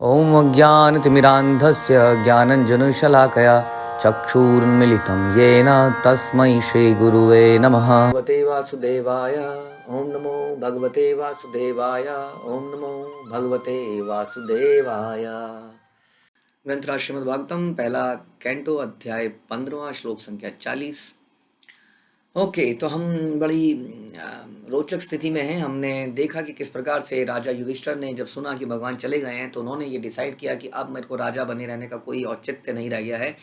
ॐ अज्ञानतिमिरान्धस्य ज्ञानञ्जनशलाकया चक्षुरुन्मिलितं येन तस्मै श्रीगुरुवे नमः। भगवते वासुदेवाय ॐ नमो भगवते वासुदेवाय ॐ नमो भगवते वासुदेवाय। ग्रंथराज श्रीमद्भागवतम पहला कैंटो अध्याय 15वां श्लोक संख्या 40। ओके, तो हम बड़ी रोचक स्थिति में हैं। हमने देखा कि किस प्रकार से राजा युधिष्ठिर ने जब सुना कि भगवान चले गए हैं तो उन्होंने ये डिसाइड किया कि अब मेरे को राजा बने रहने का कोई औचित्य नहीं रह गया है।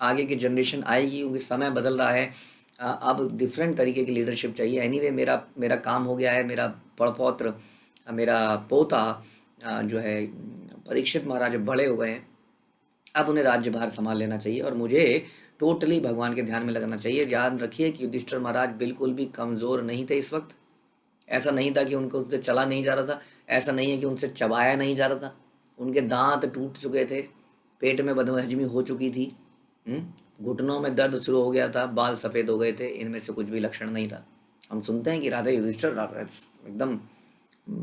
आगे की जनरेशन आएगी क्योंकि समय बदल रहा है। अब डिफरेंट तरीके की लीडरशिप चाहिए। एनीवे मेरा काम हो गया है। मेरा पड़पौत्र, मेरा पोता जो है परीक्षित महाराज बड़े हो गए हैं। अब उन्हें राज्यभार संभाल लेना चाहिए और मुझे टोटली भगवान के ध्यान में लगाना चाहिए। ध्यान रखिए कि युधिष्ठिर महाराज बिल्कुल भी कमज़ोर नहीं थे इस वक्त। ऐसा नहीं था कि उनसे चला नहीं जा रहा था, ऐसा नहीं है कि उनसे चबाया नहीं जा रहा था। उनके दांत टूट चुके थे, पेट में बदहजमी हो चुकी थी, घुटनों में दर्द शुरू हो गया था, बाल सफ़ेद हो गए थे। इनमें से कुछ भी लक्षण नहीं था। हम सुनते हैं कि राजा युधिष्ठिर एकदम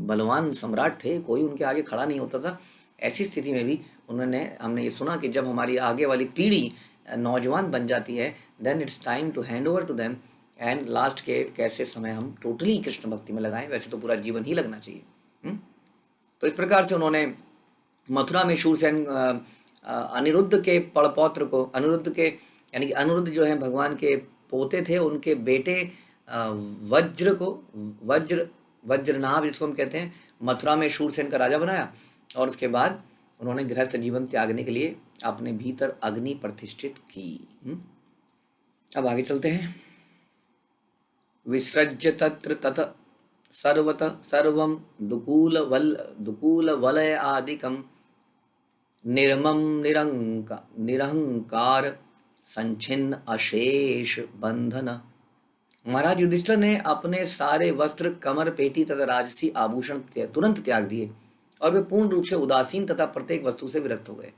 बलवान सम्राट थे, कोई उनके आगे खड़ा नहीं होता था। ऐसी स्थिति में भी हमने ये सुना कि जब हमारी आगे वाली पीढ़ी नौजवान बन जाती है, then it's time to hand over to them and last के कैसे समय हम टोटली कृष्ण भक्ति में लगाएं। वैसे तो पूरा जीवन ही लगना चाहिए। तो इस प्रकार से उन्होंने मथुरा में शूरसेन अनिरुद्ध के पड़पौत्र को, अनिरुद्ध के यानी कि अनिरुद्ध जो है भगवान के पोते थे, उनके बेटे वज्र को, वज्रनाभ जिसको हम कहते हैं, मथुरा में शूरसेन का राजा बनाया। और उसके बाद उन्होंने गृहस्थ जीवन त्यागने के लिए अपने भीतर अग्नि प्रतिष्ठित की। अब आगे चलते हैं। विसृज्य तत्र तत सर्वत सर्वं दुकूल वलय आदिकं निर्मम निरहंकार संचिन्न अशेष बंधन। महाराज युधिष्ठिर ने अपने सारे वस्त्र, कमर, पेटी तथा राजसी आभूषण तुरंत त्याग दिए और वे पूर्ण रूप से उदासीन तथा प्रत्येक वस्तु से विरक्त हो गए।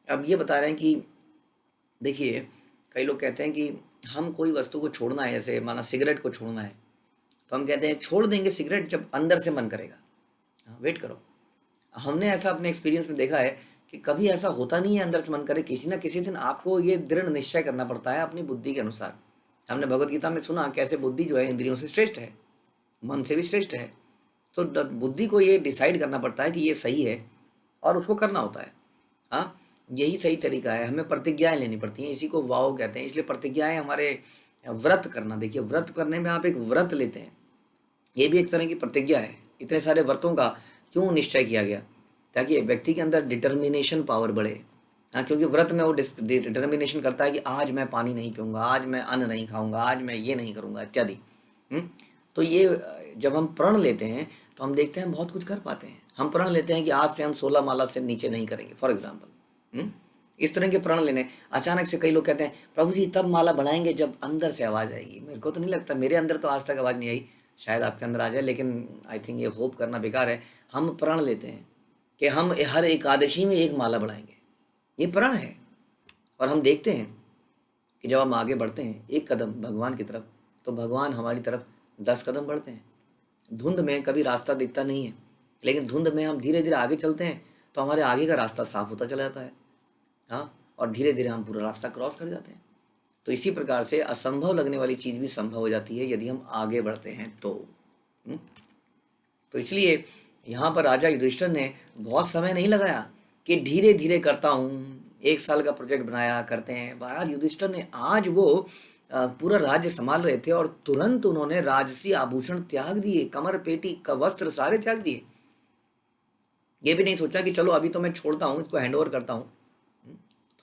अब ये बता रहे हैं कि देखिए, कई लोग कहते हैं कि हम कोई वस्तु को छोड़ना है, जैसे माना सिगरेट को छोड़ना है, तो हम कहते हैं छोड़ देंगे सिगरेट जब अंदर से मन करेगा। वेट करो। हमने ऐसा अपने एक्सपीरियंस में देखा है कि कभी ऐसा होता नहीं है अंदर से मन करे। किसी ना किसी दिन आपको ये दृढ़ निश्चय करना पड़ता है अपनी बुद्धि के अनुसार। हमने भगवत गीता में सुना कैसे बुद्धि जो है इंद्रियों से श्रेष्ठ है, मन से भी श्रेष्ठ है। तो बुद्धि को ये डिसाइड करना पड़ता है कि ये सही है और उसको करना होता है। हाँ, यही सही तरीका है। हमें प्रतिज्ञाएं लेनी पड़ती हैं, इसी को वाव कहते हैं। इसलिए प्रतिज्ञाएं हमारे व्रत करना, देखिए व्रत करने में आप एक व्रत लेते हैं, ये भी एक तरह की प्रतिज्ञा है। इतने सारे व्रतों का क्यों निश्चय किया गया? ताकि व्यक्ति के अंदर डिटर्मिनेशन पावर बढ़े। हाँ, क्योंकि व्रत में वो डिटर्मिनेशन करता है कि आज मैं पानी नहीं पीऊँगा, आज मैं अन्न नहीं खाऊँगा, आज मैं ये नहीं करूँगा इत्यादि। तो ये जब हम प्रण लेते हैं तो हम देखते हैं बहुत कुछ कर पाते हैं। हम प्रण लेते हैं कि आज से हम 16 माला से नीचे नहीं करेंगे, फॉर एग्जाम्पल। इस तरह के प्रण लेने, अचानक से कई लोग कहते हैं प्रभु जी तब माला बढ़ाएंगे जब अंदर से आवाज़ आएगी। मेरे को तो नहीं लगता, मेरे अंदर तो आज तक आवाज़ नहीं आई, शायद आपके अंदर आ जाए, लेकिन आई थिंक ये होप करना बेकार है। हम प्रण लेते हैं कि हम हर एकादशी में एक माला बढ़ाएंगे, ये प्रण है। और हम देखते हैं कि जब हम आगे बढ़ते हैं एक कदम भगवान की तरफ, तो भगवान हमारी तरफ 10 कदम बढ़ते हैं। धुंध में कभी रास्ता दिखता नहीं है, लेकिन धुंध में हम धीरे धीरे आगे चलते हैं तो हमारे आगे का रास्ता साफ होता चला जाता है। हाँ, और धीरे धीरे हम पूरा रास्ता क्रॉस कर जाते हैं। तो इसी प्रकार से असंभव लगने वाली चीज़ भी संभव हो जाती है यदि हम आगे बढ़ते हैं तो। तो इसलिए यहाँ पर राजा युधिष्ठिर ने बहुत समय नहीं लगाया कि धीरे धीरे करता हूँ, 1 साल का प्रोजेक्ट बनाया, करते हैं। महाराज युधिष्ठिर ने आज वो पूरा राज्य संभाल रहे थे और तुरंत उन्होंने राजसी आभूषण त्याग दिए, कमर, पेटी का वस्त्र सारे त्याग दिए। ये भी नहीं सोचा कि चलो अभी तो मैं छोड़ता हूँ, इसको हैंड ओवर करता हूँ,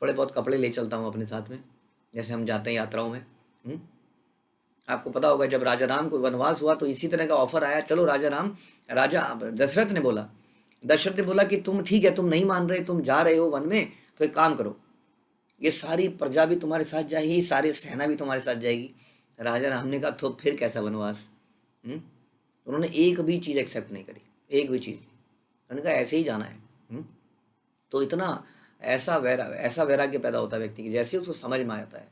थोड़े बहुत कपड़े ले चलता हूँ अपने साथ में, जैसे हम जाते हैं यात्राओं में। आपको पता होगा जब राजा राम को वनवास हुआ तो इसी तरह का ऑफर आया, चलो राजा दशरथ ने बोला कि तुम ठीक है, तुम नहीं मान रहे, तुम जा रहे हो वन में, तो एक काम करो, ये सारी प्रजा भी तुम्हारे साथ जाएगी, सारी सेना भी तुम्हारे साथ जाएगी। राजा राम ने कहा तो फिर कैसा वनवास? उन्होंने एक भी चीज़ एक्सेप्ट नहीं करी, एक भी चीज़। उन्होंने कहा ऐसे ही जाना है। तो इतना ऐसा वैराग्य पैदा होता है व्यक्ति की, जैसे उसको समझ में आ जाता है।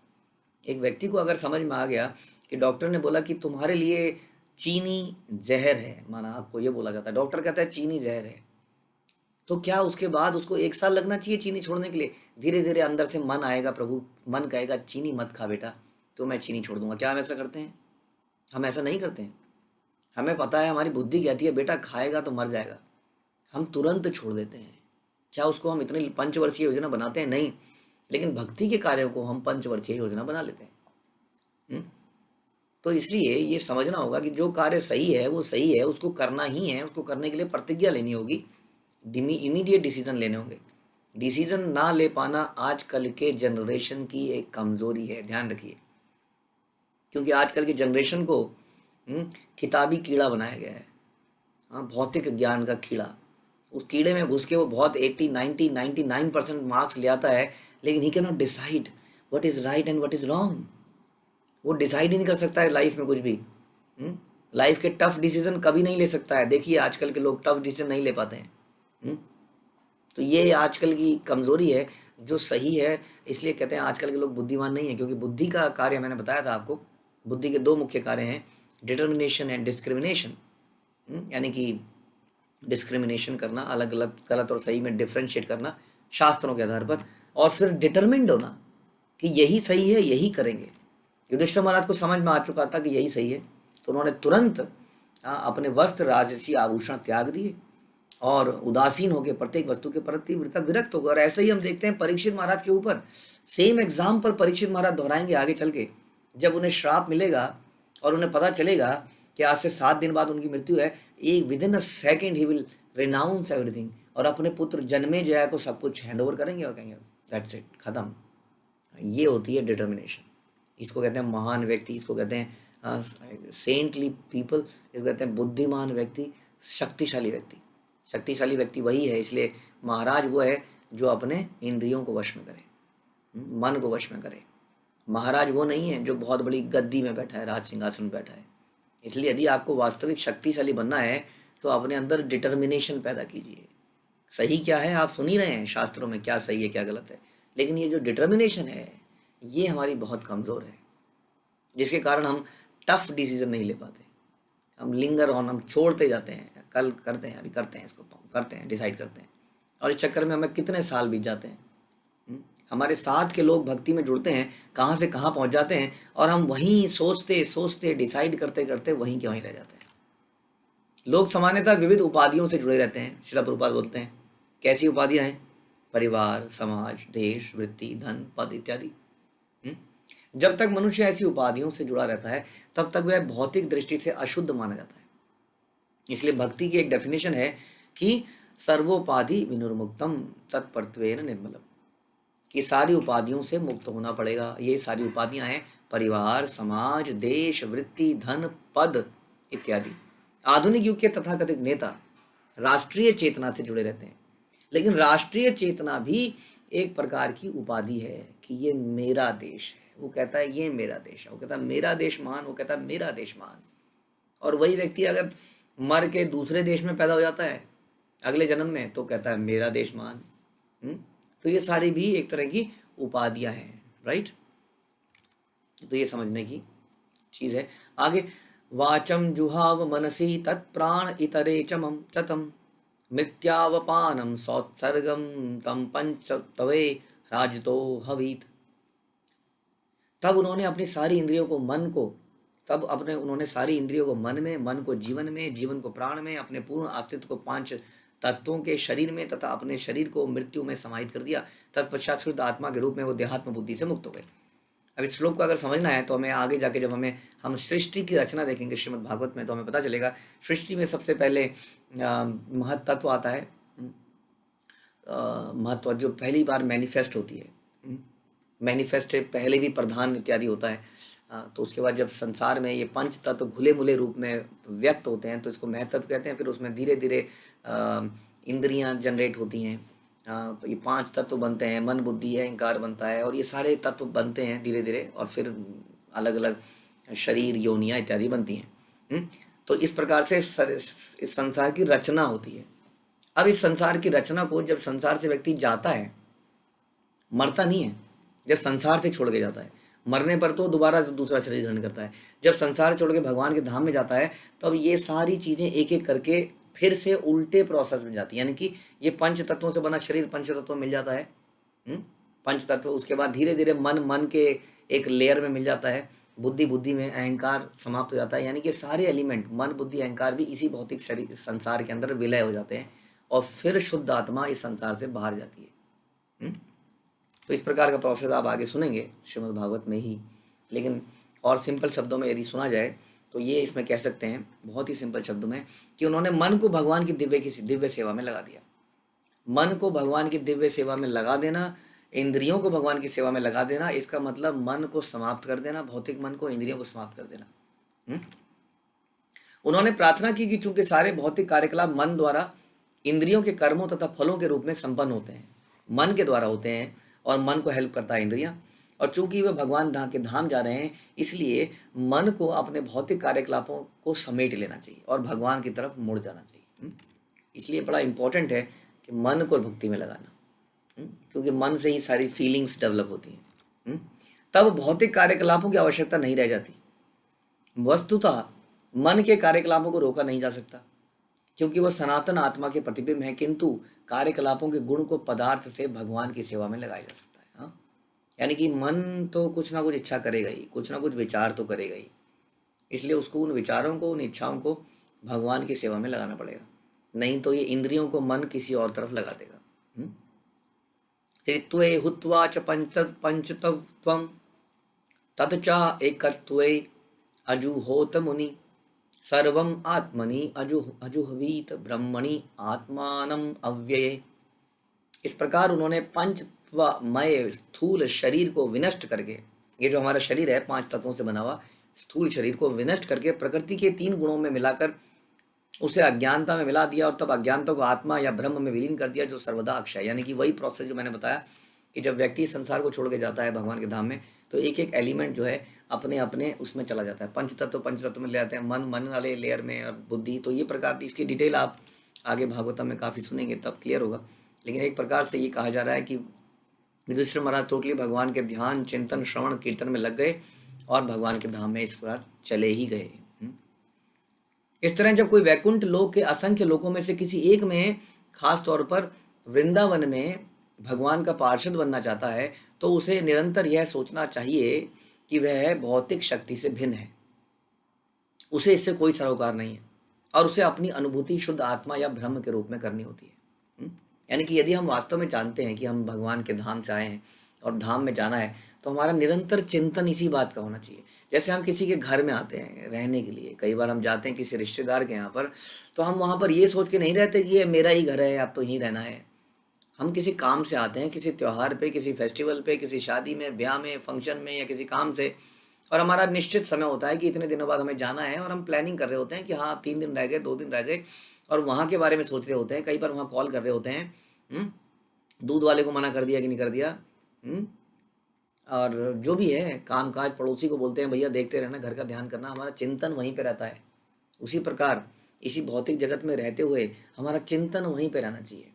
एक व्यक्ति को अगर समझ में आ गया कि डॉक्टर ने बोला कि तुम्हारे लिए चीनी जहर है, माना आपको ये बोला जाता है, डॉक्टर कहता है चीनी जहर है, तो क्या उसके बाद उसको 1 साल लगना चाहिए चीनी छोड़ने के लिए? धीरे-धीरे अंदर से मन आएगा, प्रभु मन कहेगा चीनी मत खा बेटा, तो मैं चीनी छोड़ दूँगा। क्या हम ऐसा करते हैं? हम ऐसा नहीं करते हैं। हमें पता है, हमारी बुद्धि कहती है बेटा खाएगा तो मर जाएगा, हम तुरंत छोड़ देते हैं। क्या उसको हम इतनी पंचवर्षीय योजना बनाते हैं? नहीं। लेकिन भक्ति के कार्यों को हम पंचवर्षीय योजना बना लेते हैं। तो इसलिए ये समझना होगा कि जो कार्य सही है वो सही है, उसको करना ही है, उसको करने के लिए प्रतिज्ञा लेनी होगी, इमीडिएट डिसीजन लेने होंगे। डिसीजन ना ले पाना आजकल के जनरेशन की एक कमजोरी है, ध्यान रखिए। क्योंकि आजकल की जनरेशन को किताबी कीड़ा बनाया गया है, हाँ, भौतिक ज्ञान का कीड़ा। उस कीड़े में घुस के वो बहुत 80 90 99% मार्क्स ले आता है, लेकिन he can not decide what is right and what is wrong. वो डिसाइड ही नहीं कर सकता है लाइफ में कुछ भी। लाइफ के टफ डिसीजन कभी नहीं ले सकता है। देखिए आजकल के लोग टफ डिसीजन नहीं ले पाते हैं। तो ये आजकल की कमजोरी है। जो सही है, इसलिए कहते हैं आजकल के लोग बुद्धिमान नहीं है, क्योंकि बुद्धि का कार्य मैंने बताया था आपको, बुद्धि के 2 मुख्य कार्य हैं, डिटर्मिनेशन एंड डिस्क्रिमिनेशन। यानी कि डिस्क्रिमिनेशन करना, अलग अलग गलत और सही में डिफ्रेंशिएट करना शास्त्रों के आधार पर, और फिर डिटर्मिन्ड होना कि यही सही है, यही करेंगे। युधिष्ठिर महाराज को समझ में आ चुका था कि यही सही है, तो उन्होंने तुरंत अपने वस्त्र राजसी आभूषण त्याग दिए और उदासीन होकर प्रत्येक वस्तु के प्रति विरक्त हो गए। और ऐसे ही हम देखते हैं परीक्षित महाराज के ऊपर, सेम एग्जाम्पल परीक्षित महाराज दोहराएंगे आगे चल के। जब उन्हें श्राप मिलेगा और उन्हें पता चलेगा कि आज से 7 दिन बाद उनकी मृत्यु है, एक within a second he will renounce everything, और अपने पुत्र जन्मेजय को सब कुछ हैंड ओवर करेंगे और कहेंगे दैट्स इट, खत्म। ये होती है डिटर्मिनेशन। इसको कहते हैं महान व्यक्ति, इसको कहते हैं सेंटली पीपल, इसको कहते हैं बुद्धिमान व्यक्ति, शक्तिशाली व्यक्ति। शक्तिशाली व्यक्ति वही है, इसलिए महाराज वो है जो अपने इंद्रियों को वश में करे, मन को वश में करे। महाराज वो नहीं है जो बहुत बड़ी गद्दी में बैठा है, राज सिंहासन में बैठा है। इसलिए यदि आपको वास्तविक शक्तिशाली बनना है तो अपने अंदर डिटर्मिनेशन पैदा कीजिए। सही क्या है आप सुन ही रहे हैं शास्त्रों में, क्या सही है क्या गलत है, लेकिन ये जो डिटर्मिनेशन है ये हमारी बहुत कमज़ोर है, जिसके कारण हम टफ डिसीजन नहीं ले पाते। हम लिंगर ऑन, हम छोड़ते जाते हैं, कल करते हैं, अभी करते हैं, इसको करते हैं, डिसाइड करते हैं, और इस चक्कर में हमें कितने साल बीत जाते हैं। हमारे साथ के लोग भक्ति में जुड़ते हैं, कहाँ से कहाँ पहुँच जाते हैं, और हम वहीं सोचते सोचते डिसाइड करते करते वहीं के वहीं रह जाते हैं। लोग सामान्यतः विविध उपाधियों से जुड़े रहते हैं। श्रील प्रभुपाद बोलते हैं कैसी उपाधियां हैं? परिवार, समाज, देश, वृत्ति, धन, पद इत्यादि। जब तक मनुष्य ऐसी उपाधियों से जुड़ा रहता है तब तक वह भौतिक दृष्टि से अशुद्ध माना जाता है। इसलिए भक्ति की एक डेफिनेशन है कि सर्वोपाधि विनिर्मुक्तम तत्पर्त्वेन निर्मलम, कि सारी उपाधियों से मुक्त होना पड़ेगा। ये सारी उपाधियां हैं परिवार, समाज, देश, वृत्ति, धन, पद इत्यादि। आधुनिक युग के तथाकथित नेता राष्ट्रीय चेतना से जुड़े रहते हैं, लेकिन राष्ट्रीय चेतना भी एक प्रकार की उपाधि है कि ये मेरा देश है। वो कहता है ये मेरा देश है, वो कहता है मेरा देश महान, वो कहता है मेरा देश महान। और वही व्यक्ति अगर मर के दूसरे देश में पैदा हो जाता है अगले जन्म में, तो कहता है मेरा देश महान। तो ये सारी भी एक तरह की उपाधियां हैं, राइट। तो ये समझने की चीज है। आगे, वाचम जुहाव मनसी तत्प्राण इतरे चमम ततम मृत्यावपानम सौत्सर्गम तम पंच तवे राजतो हवीत। तब उन्होंने अपनी सारी इंद्रियों को मन को, उन्होंने सारी इंद्रियों को मन में, मन को जीवन में, जीवन को प्राण में, अपने पूर्ण अस्तित्व को 5 तत्वों के शरीर में तथा अपने शरीर को मृत्यु में समाहित कर दिया। तत्पश्चात शुद्ध आत्मा के रूप में वो देहात्म बुद्धि से मुक्त हो गए। अब इस श्लोक को अगर समझना है तो हमें आगे जाके जब हम सृष्टि की रचना देखेंगे श्रीमद् भागवत में, तो हमें पता चलेगा सृष्टि में सबसे पहले महत्त्व आता है। महत्व जो पहली बार मैनिफेस्ट होती है, मैनिफेस्ट पहले भी प्रधान इत्यादि होता है। तो उसके बाद जब संसार में ये 5 तत्व घुले मुले रूप में व्यक्त होते हैं तो इसको महतत्व कहते हैं। फिर उसमें धीरे धीरे इंद्रियां जनरेट होती हैं, ये 5 तत्व बनते हैं, मन बुद्धि अहंकार बनता है, और ये सारे तत्व बनते हैं धीरे धीरे, और फिर अलग अलग शरीर योनियां इत्यादि बनती हैं। तो इस प्रकार से इस संसार की रचना होती है। अब इस संसार की रचना को जब संसार से व्यक्ति जाता है, मरता नहीं है, जब संसार से छोड़ के जाता है, मरने पर तो दोबारा दूसरा शरीर ग्रहण करता है। जब संसार छोड़ के भगवान के धाम में जाता है तब ये सारी चीज़ें एक एक करके फिर से उल्टे प्रोसेस में जाती है। यानी कि ये पंच तत्वों से बना शरीर पंच तत्वों में मिल जाता है, पंच तत्व, उसके बाद धीरे धीरे मन के एक लेयर में मिल जाता है, बुद्धि में, अहंकार समाप्त हो जाता है। यानी कि सारे एलिमेंट मन बुद्धि अहंकार भी इसी भौतिक शरीर संसार के अंदर विलय हो जाते हैं और फिर शुद्ध आत्मा इस संसार से बाहर जाती है। तो इस प्रकार का प्रोसेस आप आगे सुनेंगे श्रीमद् भागवत में ही। लेकिन और सिंपल शब्दों में यदि सुना जाए तो ये इसमें कह सकते हैं बहुत ही सिंपल शब्दों में कि उन्होंने मन को भगवान की दिव्य सेवा में लगा दिया। मन को भगवान की दिव्य सेवा में लगा देना, इंद्रियों को भगवान की सेवा में लगा देना, इसका मतलब मन को समाप्त कर देना, भौतिक मन को, इंद्रियों को समाप्त कर देना। उन्होंने प्रार्थना की कि चूंकि सारे भौतिक कार्यकलाप मन द्वारा इंद्रियों के कर्मों तथा फलों के रूप में संपन्न होते हैं, मन के द्वारा होते हैं और मन को हेल्प करता है इंद्रियां, और चूंकि वे भगवान के धाम जा रहे हैं इसलिए मन को अपने भौतिक कार्यकलापों को समेट लेना चाहिए और भगवान की तरफ मुड़ जाना चाहिए। इसलिए बड़ा इंपॉर्टेंट है कि मन को भक्ति में लगाना, क्योंकि मन से ही सारी फीलिंग्स डेवलप होती हैं। तब भौतिक कार्यकलापों की आवश्यकता नहीं रह जाती। वस्तुतः मन के कार्यकलापों को रोका नहीं जा सकता क्योंकि वह सनातन आत्मा के प्रतिबिंब है, किंतु कार्यकलापों के गुण को पदार्थ से भगवान की सेवा में लगाया जा सकता है। हाँ, यानी कि मन तो कुछ ना कुछ इच्छा करेगा ही, कुछ ना कुछ विचार तो करेगा ही, इसलिए उसको उन विचारों को, उन इच्छाओं को भगवान की सेवा में लगाना पड़ेगा, नहीं तो ये इंद्रियों को मन किसी और तरफ लगा देगा। त्रित्वे हुत्वा च पंचतत्वं ततचा एकत्वे अजुहोत मुनि सर्वम आत्मनि अजुहवीत ब्रह्मणि आत्मानम अव्यये। इस प्रकार उन्होंने पंचत्वमय स्थूल शरीर को विनष्ट करके, ये जो हमारा शरीर है 5 तत्वों से बना हुआ स्थूल शरीर को विनष्ट करके प्रकृति के 3 गुणों में मिलाकर उसे अज्ञानता में मिला दिया और तब अज्ञानता को आत्मा या ब्रह्म में विलीन कर दिया जो सर्वदा अक्षय। यानी कि वही प्रोसेस जो मैंने बताया कि जब व्यक्ति संसार को छोड़ के जाता है भगवान के धाम में तो एक एक एलिमेंट जो है अपने अपने उसमें चला जाता है, पंच तत्व में ले जाते हैं, मन वाले लेयर में और बुद्धि। तो ये प्रकार की इसकी डिटेल आप आगे भागवतम में काफ़ी सुनेंगे तब क्लियर होगा। लेकिन एक प्रकार से ये कहा जा रहा है कि युधिष्ठिर महाराज टोटली भगवान के ध्यान चिंतन श्रवण कीर्तन में लग गए और भगवान के धाम में इस प्रकार चले ही गए। इस तरह जब कोई वैकुंठ लोक के असंख्य लोकों में से किसी एक में, खास तौर पर वृंदावन में भगवान का पार्षद बनना चाहता है तो उसे निरंतर यह सोचना चाहिए कि वह भौतिक शक्ति से भिन्न है, उसे इससे कोई सरोकार नहीं है और उसे अपनी अनुभूति शुद्ध आत्मा या ब्रह्म के रूप में करनी होती है। यानी कि यदि हम वास्तव में जानते हैं कि हम भगवान के धाम से आए हैं और धाम में जाना है तो हमारा निरंतर चिंतन इसी बात का होना चाहिए। जैसे हम किसी के घर में आते हैं रहने के लिए, कई बार हम जाते हैं किसी रिश्तेदार के यहाँ पर, तो हम वहाँ पर ये सोच के नहीं रहते कि ये मेरा ही घर है, अब तो यहीं रहना है। हम किसी काम से आते हैं, किसी त्यौहार पे, किसी फेस्टिवल पे, किसी शादी में, ब्याह में, फंक्शन में या किसी काम से, और हमारा निश्चित समय होता है कि इतने दिनों बाद हमें जाना है और हम प्लानिंग कर रहे होते हैं कि हाँ 3 दिन रह गए, 2 दिन रह गए, और वहाँ के बारे में सोच रहे होते हैं। कई बार वहाँ कॉल कर रहे होते हैं, दूध वाले को मना कर दिया कि नहीं कर दिया, और जो भी है काम काज, पड़ोसी को बोलते हैं भैया देखते रहना, घर का ध्यान करना। हमारा चिंतन वहीं पे रहता है। उसी प्रकार इसी भौतिक जगत में रहते हुए हमारा चिंतन वहीं पे रहना चाहिए,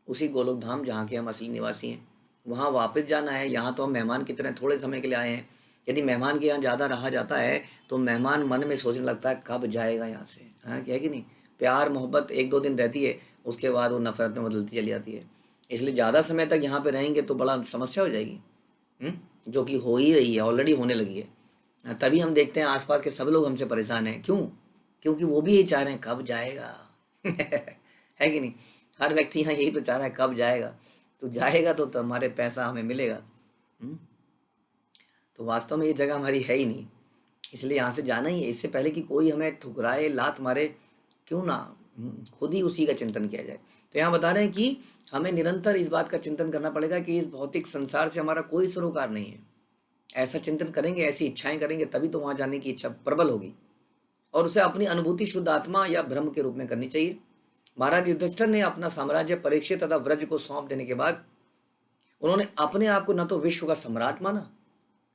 उसी गोलोक धाम जहाँ के हम असली निवासी हैं। वहाँ वापस जाना है। यहाँ तो हम मेहमान की तरह थोड़े समय के लिए आए हैं। यदि मेहमान के यहाँ ज़्यादा रहा जाता है तो मेहमान मन में सोचने लगता है कब जाएगा यहाँ से, हाँ क्या है कि नहीं। प्यार मोहब्बत 1-2 दिन रहती है, उसके बाद वो नफरत में बदलती चली जाती है। इसलिए ज़्यादा समय तक यहाँ पे रहेंगे तो बड़ा समस्या हो जाएगी, जो कि हो ही रही है, ऑलरेडी होने लगी है। तभी हम देखते हैं आसपास के सब लोग हमसे परेशान हैं। क्यों? क्योंकि वो भी यही चाह रहे हैं कब जाएगा है कि नहीं। हर व्यक्ति यहाँ यही तो चाह रहा है कब जाएगा, तो जाएगा तो हमारे पैसा हमें मिलेगा। तो वास्तव में ये जगह हमारी है ही नहीं, इसलिए यहाँ से जाना ही है। इससे पहले कि कोई हमें ठुकराए, लात मारे, क्यों ना खुद ही उसी का चिंतन किया जाए। तो यहाँ बता रहे हैं कि हमें निरंतर इस बात का चिंतन करना पड़ेगा कि इस भौतिक संसार से हमारा कोई सरोकार नहीं है। ऐसा चिंतन करेंगे, ऐसी इच्छाएं करेंगे, तभी तो वहाँ जाने की इच्छा प्रबल होगी और उसे अपनी अनुभूति शुद्ध आत्मा या ब्रह्म के रूप में करनी चाहिए। महाराज युधिष्ठिर ने अपना साम्राज्य परीक्षित तथा व्रज को सौंप देने के बाद उन्होंने अपने आप को न तो विश्व का सम्राट माना,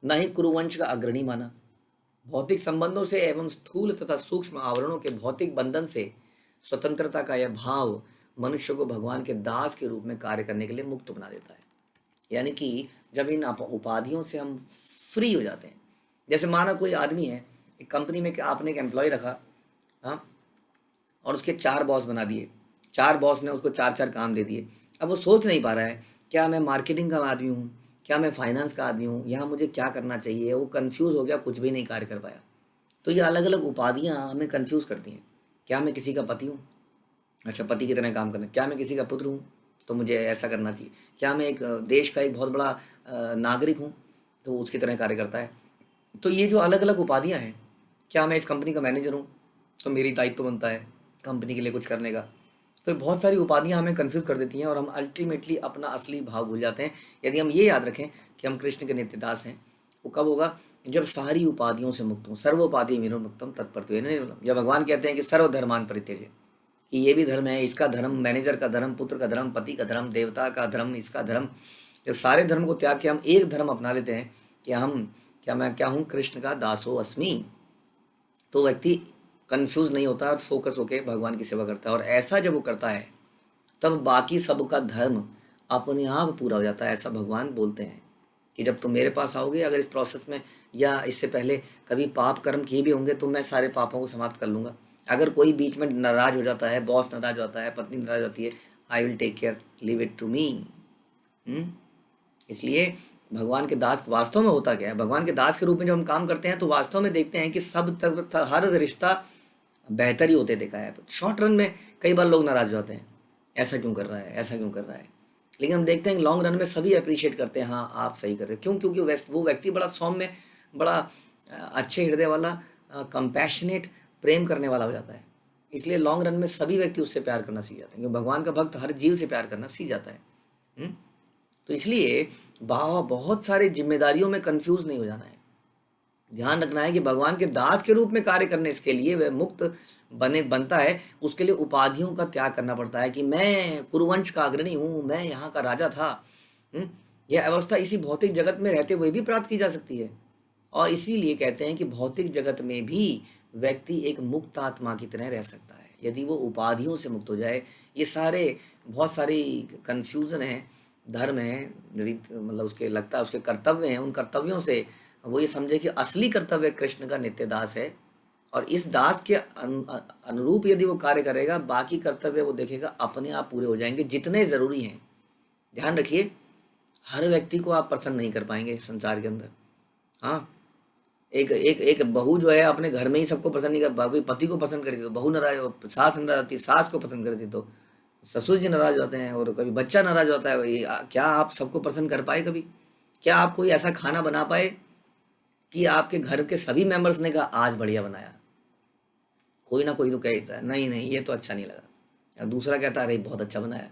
न ही कुरुवंश का अग्रणी माना। भौतिक संबंधों से एवं स्थूल तथा सूक्ष्म आवरणों के भौतिक बंधन से स्वतंत्रता का यह भाव मनुष्य को भगवान के दास के रूप में कार्य करने के लिए मुक्त बना देता है। यानी कि जब इन उपाधियों से हम फ्री हो जाते हैं, जैसे माना कोई आदमी है एक कंपनी में, आपने एक एम्प्लॉय रखा, हाँ, और उसके 4 बॉस बना दिए। 4 बॉस ने उसको 4-4 काम दे दिए। अब वो सोच नहीं पा रहा है, क्या मैं मार्केटिंग का आदमी हूँ? क्या मैं फाइनेंस का आदमी हूँ? यहाँ मुझे क्या करना चाहिए? वो कन्फ्यूज़ हो गया, कुछ भी नहीं कार्य कर पाया। तो ये अलग-अलग उपाधियाँ हमें कन्फ्यूज़ करती हैं। क्या मैं किसी का पति हूँ? अच्छा, पति की तरह काम करना है। क्या मैं किसी का पुत्र हूँ? तो मुझे ऐसा करना चाहिए। क्या मैं एक देश का एक बहुत बड़ा नागरिक हूँ? तो उसकी तरह कार्य करता है। तो ये जो अलग-अलग उपाधियाँ हैं, क्या मैं इस कंपनी का मैनेजर हूँ? तो मेरी दायित्व बनता है कंपनी के लिए कुछ करने का। तो बहुत सारी उपाधियाँ हमें कन्फ्यूज़ कर देती हैं और हम अल्टीमेटली अपना असली भाव भूल जाते हैं। यदि हम ये याद रखें कि हम कृष्ण के नित्यदास हैं, वो कब होगा? जब सारी उपाधियों से मुक्त हों। सर्वोपाधि विनिर्मुक्तम तत्परत्वेन निर्मलम्। जब भगवान कहते हैं कि सर्वधर्मान् परित्यज्य, कि ये भी धर्म है, इसका धर्म, मैनेजर का धर्म, पुत्र का धर्म, पति का धर्म, देवता का धर्म, इसका धर्म। जब सारे धर्म को त्याग के हम एक धर्म अपना लेते हैं कि मैं क्या हूँ? कृष्ण का दासो अस्मि। तो व्यक्ति कन्फ्यूज़ नहीं होता और फोकस होके भगवान की सेवा करता है, और ऐसा जब वो करता है तब बाकी सबका धर्म अपने आप पूरा हो जाता है। ऐसा भगवान बोलते हैं कि जब तुम मेरे पास आओगे, अगर इस प्रोसेस में या इससे पहले कभी पाप कर्म किए भी होंगे, तो मैं सारे पापों को समाप्त कर लूँगा। अगर कोई बीच में नाराज़ हो जाता है, बॉस नाराज़ होता है, पत्नी नाराज़ होती है, I will take care, leave it to me. इसलिए भगवान के दास वास्तव में होता क्या है? भगवान के दास के रूप में जब हम काम करते हैं तो वास्तव में देखते हैं कि सब तक हर रिश्ता बेहतर ही होते देखा है। शॉर्ट रन में कई बार लोग नाराज हो जाते हैं, ऐसा क्यों कर रहा है, ऐसा क्यों कर रहा है, लेकिन हम देखते हैं कि लॉन्ग रन में सभी अप्रिशिएट करते हैं, हाँ आप सही कर रहे हो। क्यों? क्योंकि वो व्यक्ति बड़ा सौम्य, बड़ा अच्छे हृदय वाला, कंपैशनेट, प्रेम करने वाला हो जाता है। इसलिए लॉन्ग रन में सभी व्यक्ति उससे प्यार करना सीख जाते हैं, क्योंकि भगवान का भक्त हर जीव से प्यार करना सीख जाता है। हम्म? तो इसलिए बहुत सारी जिम्मेदारियों में कंफ्यूज नहीं हो जाना है। ध्यान रखना है कि भगवान के दास के रूप में कार्य करने इसके लिए वह मुक्त बनता है, उसके लिए उपाधियों का त्याग करना पड़ता है कि मैं कुरुवंश का अग्रणी हूँ, मैं यहाँ का राजा था। यह अवस्था इसी भौतिक जगत में रहते हुए भी प्राप्त की जा सकती है, और इसीलिए कहते हैं कि भौतिक जगत में भी व्यक्ति एक मुक्त आत्मा की तरह रह सकता है यदि वो उपाधियों से मुक्त हो जाए। ये सारे बहुत सारी कन्फ्यूज़न है, धर्म है, मतलब उसके लगता है उसके कर्तव्य हैं, उन कर्तव्यों से वो ये समझे कि असली कर्तव्य कृष्ण का नित्य दास है, और इस दास के अनुरूप यदि वो कार्य करेगा, बाकी कर्तव्य वो देखेगा अपने आप पूरे हो जाएंगे जितने ज़रूरी हैं। ध्यान रखिए, हर व्यक्ति को आप प्रसन्न नहीं कर पाएंगे संसार के अंदर। हाँ, एक एक एक बहू जो है अपने घर में ही सबको पसंद नहीं कर, पति को पसंद करती तो बहू नाराज, सास नाराज आती, सास को पसंद करती तो ससुर जी नाराज होते हैं, और कभी बच्चा नाराज होता है। क्या आप सबको पसंद कर पाए कभी? क्या आप कोई ऐसा खाना बना पाए कि आपके घर के सभी मेंबर्स ने कहा आज बढ़िया बनाया? कोई ना कोई तो कह देता है नहीं नहीं ये तो अच्छा नहीं लगा, या दूसरा कहता है अरे बहुत अच्छा बनाया।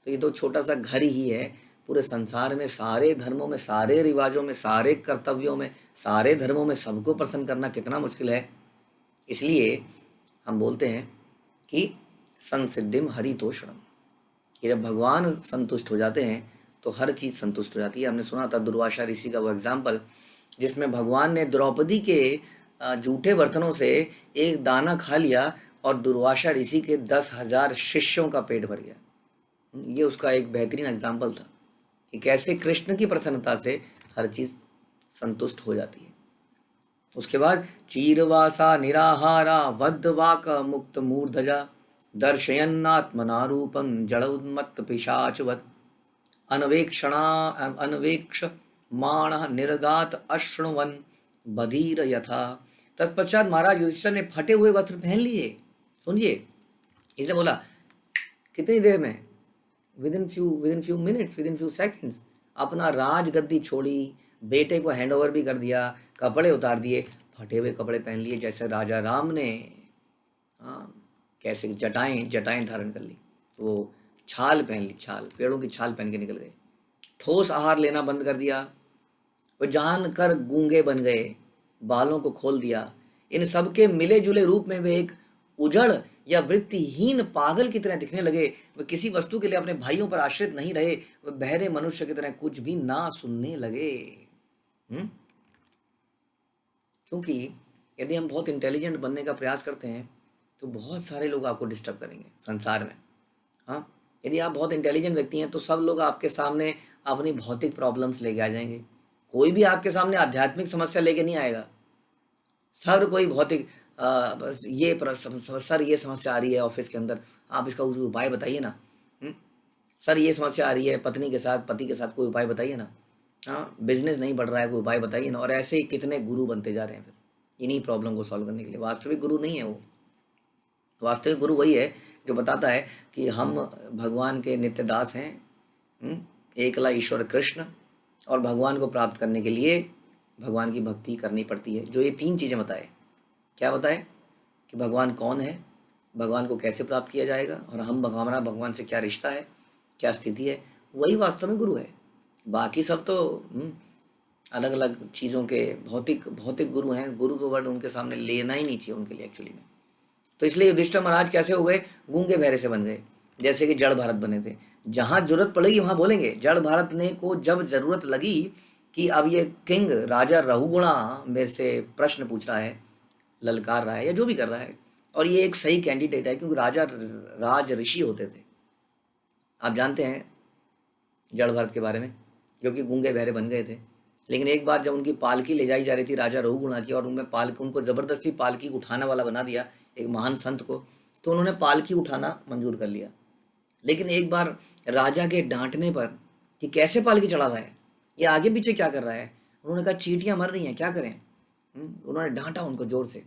तो ये तो छोटा सा घर ही है, पूरे संसार में सारे धर्मों में, सारे रिवाजों में, सारे कर्तव्यों में, सारे धर्मों में सबको प्रसन्न करना कितना मुश्किल है। इसलिए हम बोलते हैं कि संसिद्धिम हरितोषणम, कि जब भगवान संतुष्ट हो जाते हैं तो हर चीज़ संतुष्ट हो जाती है। हमने सुना था दुर्वासा ऋषि का वो एग्जाम्पल, जिसमें भगवान ने द्रौपदी के जूठे बर्तनों से एक दाना खा लिया और दुर्वासा ऋषि के 10,000 शिष्यों का पेट भर गया। ये उसका एक बेहतरीन एग्जाम्पल था कि कैसे कृष्ण की प्रसन्नता से हर चीज़ संतुष्ट हो जाती है। उसके बाद चीरवासा निराहारा वद्धवाक मुक्त मूर्धजा दर्शयन्नात्मनारूपम जड़ उन्मत्त पिशाचवत् अन्वेक्षमाण निर्गात अश्रुवन बधीर यथा। तत्पश्चात महाराज युधिष्ठिर ने फटे हुए वस्त्र पहन लिए। सुनिए, इसने बोला कितनी देर में? With in few minutes, with in few seconds अपना राजगद्दी छोड़ी, बेटे को हैंड ओवर भी कर दिया, कपड़े उतार दिए, फटे हुए कपड़े पहन लिए, जैसे राजा राम ने हाँ कैसे जटाएं धारण कर ली, वो छाल पहन ली, छाल, पेड़ों की छाल पहन के निकल गए, ठोस आहार लेना बंद कर दिया, वो जानकर गूंगे बन गए, बालों को खोल दिया। इन सब के मिले जुले रूप में वे एक उजड़ या वृत्तिहीन पागल की तरह दिखने लगे। वे किसी वस्तु के लिए अपने भाइयों पर आश्रित नहीं रहे, वे बहरे मनुष्य की तरह कुछ भी ना सुनने लगे। क्योंकि यदि हम बहुत इंटेलिजेंट बनने का प्रयास करते हैं तो बहुत सारे लोग आपको डिस्टर्ब करेंगे संसार में। हाँ, यदि आप बहुत इंटेलिजेंट व्यक्ति हैं तो सब लोग आपके सामने अपनी भौतिक प्रॉब्लम्स लेके आ जाएंगे। कोई भी आपके सामने आध्यात्मिक समस्या लेके नहीं आएगा। हर कोई भौतिक, बस ये सर ये समस्या आ रही है ऑफिस के अंदर, आप इसका उपाय बताइए ना। हुँ? सर ये समस्या आ रही है पत्नी के साथ, पति के साथ, कोई उपाय बताइए ना। हाँ, बिज़नेस नहीं बढ़ रहा है, कोई उपाय बताइए ना। और ऐसे ही कितने गुरु बनते जा रहे हैं फिर, इन्हीं प्रॉब्लम को सॉल्व करने के लिए। वास्तविक गुरु नहीं है वो। वास्तविक गुरु वही है जो बताता है कि हम भगवान के नित्य दास हैं, एकला ईश्वर कृष्ण, और भगवान को प्राप्त करने के लिए भगवान की भक्ति करनी पड़ती है। जो ये 3 चीज़ें बताए, क्या बताए? कि भगवान कौन है, भगवान को कैसे प्राप्त किया जाएगा, और हमारा भगवान से क्या रिश्ता है, क्या स्थिति है, वही वास्तव में गुरु है। बाकी सब तो अलग अलग चीज़ों के भौतिक भौतिक गुरु हैं। गुरु तो वर्ड उनके सामने लेना ही नहीं चाहिए उनके लिए एक्चुअली में। तो इसलिए युधिष्ठिर महाराज कैसे हो गए? गूंगे बहरे से बन गए, जैसे कि जड़ भारत बने थे। जहां जरूरत पड़ेगी वहां बोलेंगे। जड़ भारत ने को जब जरूरत लगी कि अब ये किंग राजा रहुगुणा मेरे से प्रश्न पूछ रहा है, ललकार रहा है, या जो भी कर रहा है, और ये एक सही कैंडिडेट है, क्योंकि राजा राज ऋषि होते थे। आप जानते हैं जड़ भारत के बारे में, जो कि गूंगे बहरे बन गए थे। लेकिन एक बार जब उनकी पालकी ले जाई जा रही थी राजा रहुगुणा की, और उनमें पालकी, उनको ज़बरदस्ती पालकी उठाने वाला बना दिया एक महान संत को, तो उन्होंने पालकी उठाना मंजूर कर लिया। लेकिन एक बार राजा के डांटने पर कि कैसे पालकी चढ़ा रहा है, ये आगे पीछे क्या कर रहा है, उन्होंने कहा चींटियां मर रही हैं, क्या करें। उन्होंने डांटा उनको जोर से।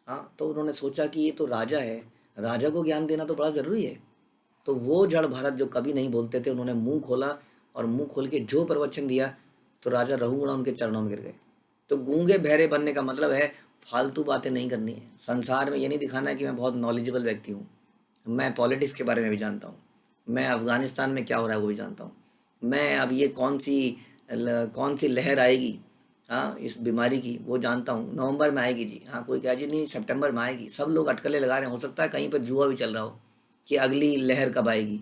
हाँ, तो उन्होंने सोचा कि ये तो राजा है, राजा को ज्ञान देना तो बड़ा ज़रूरी है। तो वो जड़ भारत जो कभी नहीं बोलते थे, उन्होंने मुंह खोला, और मुंह खोल के जो प्रवचन दिया, तो राजा रहुगुणा उनके चरणों में गिर गए। तो गूंगे बहरे बनने का मतलब है फालतू बातें नहीं करनी है। संसार में ये नहीं दिखाना है कि मैं बहुत नॉलेजेबल व्यक्ति हूँ, मैं पॉलिटिक्स के बारे में भी जानता हूँ, मैं अफगानिस्तान में क्या हो रहा है वो भी जानता हूँ, मैं अब ये कौन सी लहर आएगी, हाँ, इस बीमारी की, वो जानता हूँ। नवंबर में आएगी जी, हाँ, कोई कहा जी नहीं सितंबर में आएगी। सब लोग अटकलें लगा रहे हैं, हो सकता है कहीं पर जुआ भी चल रहा हो कि अगली लहर कब आएगी।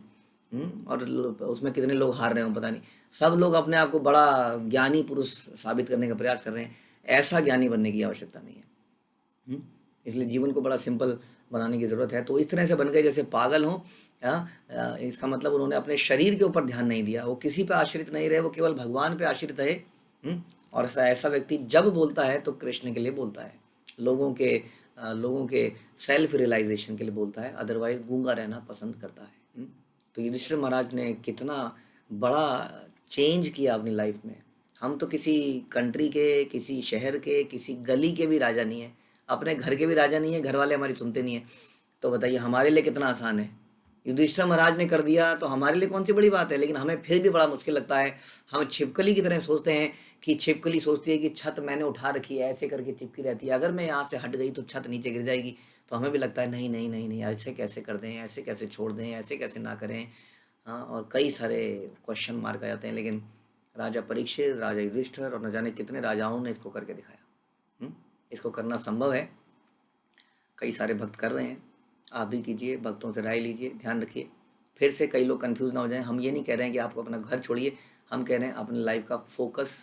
और उसमें कितने लोग हार रहे हो पता नहीं। सब लोग अपने आप को बड़ा ज्ञानी पुरुष साबित करने का प्रयास कर रहे हैं। ऐसा ज्ञानी बनने की आवश्यकता नहीं है। इसलिए जीवन को बड़ा सिंपल बनाने की ज़रूरत है। तो इस तरह से बन गए जैसे पागल हों। इसका मतलब उन्होंने अपने शरीर के ऊपर ध्यान नहीं दिया, वो किसी पे आश्रित नहीं रहे, वो केवल भगवान पे आश्रित रहे। और ऐसा व्यक्ति जब बोलता है तो कृष्ण के लिए बोलता है, लोगों के सेल्फ रियलाइजेशन के लिए बोलता है, अदरवाइज गूंगा रहना पसंद करता है। तो युधिष्ठिर महाराज ने कितना बड़ा चेंज किया अपनी लाइफ में। हम तो किसी कंट्री के, किसी शहर के, किसी गली के भी राजा नहीं है, अपने घर के भी राजा नहीं है, घर वाले हमारी सुनते नहीं है। तो बताइए हमारे लिए कितना आसान है। युधिष्ठिर महाराज ने कर दिया तो हमारे लिए कौन सी बड़ी बात है। लेकिन हमें फिर भी बड़ा मुश्किल लगता है। हम छिपकली की तरह सोचते हैं कि छिपकली सोचती है कि छत मैंने उठा रखी है, ऐसे करके चिपकी रहती है, अगर मैं यहाँ से हट गई तो छत नीचे गिर जाएगी। तो हमें भी लगता है नहीं नहीं नहीं नहीं, ऐसे कैसे कर दें, ऐसे कैसे छोड़ दें, ऐसे कैसे ना करें। हाँ, और कई सारे क्वेश्चन मार्क आ जाते हैं। लेकिन राजा परीक्षित, राजा युधिष्ठिर, और न जाने कितने राजाओं ने इसको करके दिखाया। इसको करना संभव है, कई सारे भक्त कर रहे हैं। आप भी कीजिए, भक्तों से राय लीजिए, ध्यान रखिए। फिर से कई लोग कंफ्यूज ना हो जाएं। हम ये नहीं कह रहे हैं कि आपको अपना घर छोड़िए, हम कह रहे हैं अपनी लाइफ का फोकस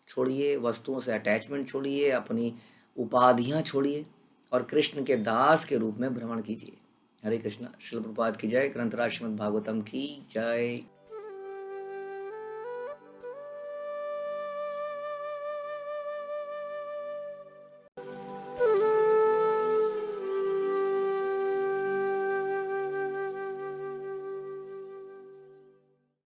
छोड़िए, वस्तुओं से अटैचमेंट छोड़िए, अपनी उपाधियाँ छोड़िए, और कृष्ण के दास के रूप में भ्रमण कीजिए। हरे कृष्णा। श्रील प्रभुपाद की जय। ग्रंथराज श्रीमद् भागवतम की जय।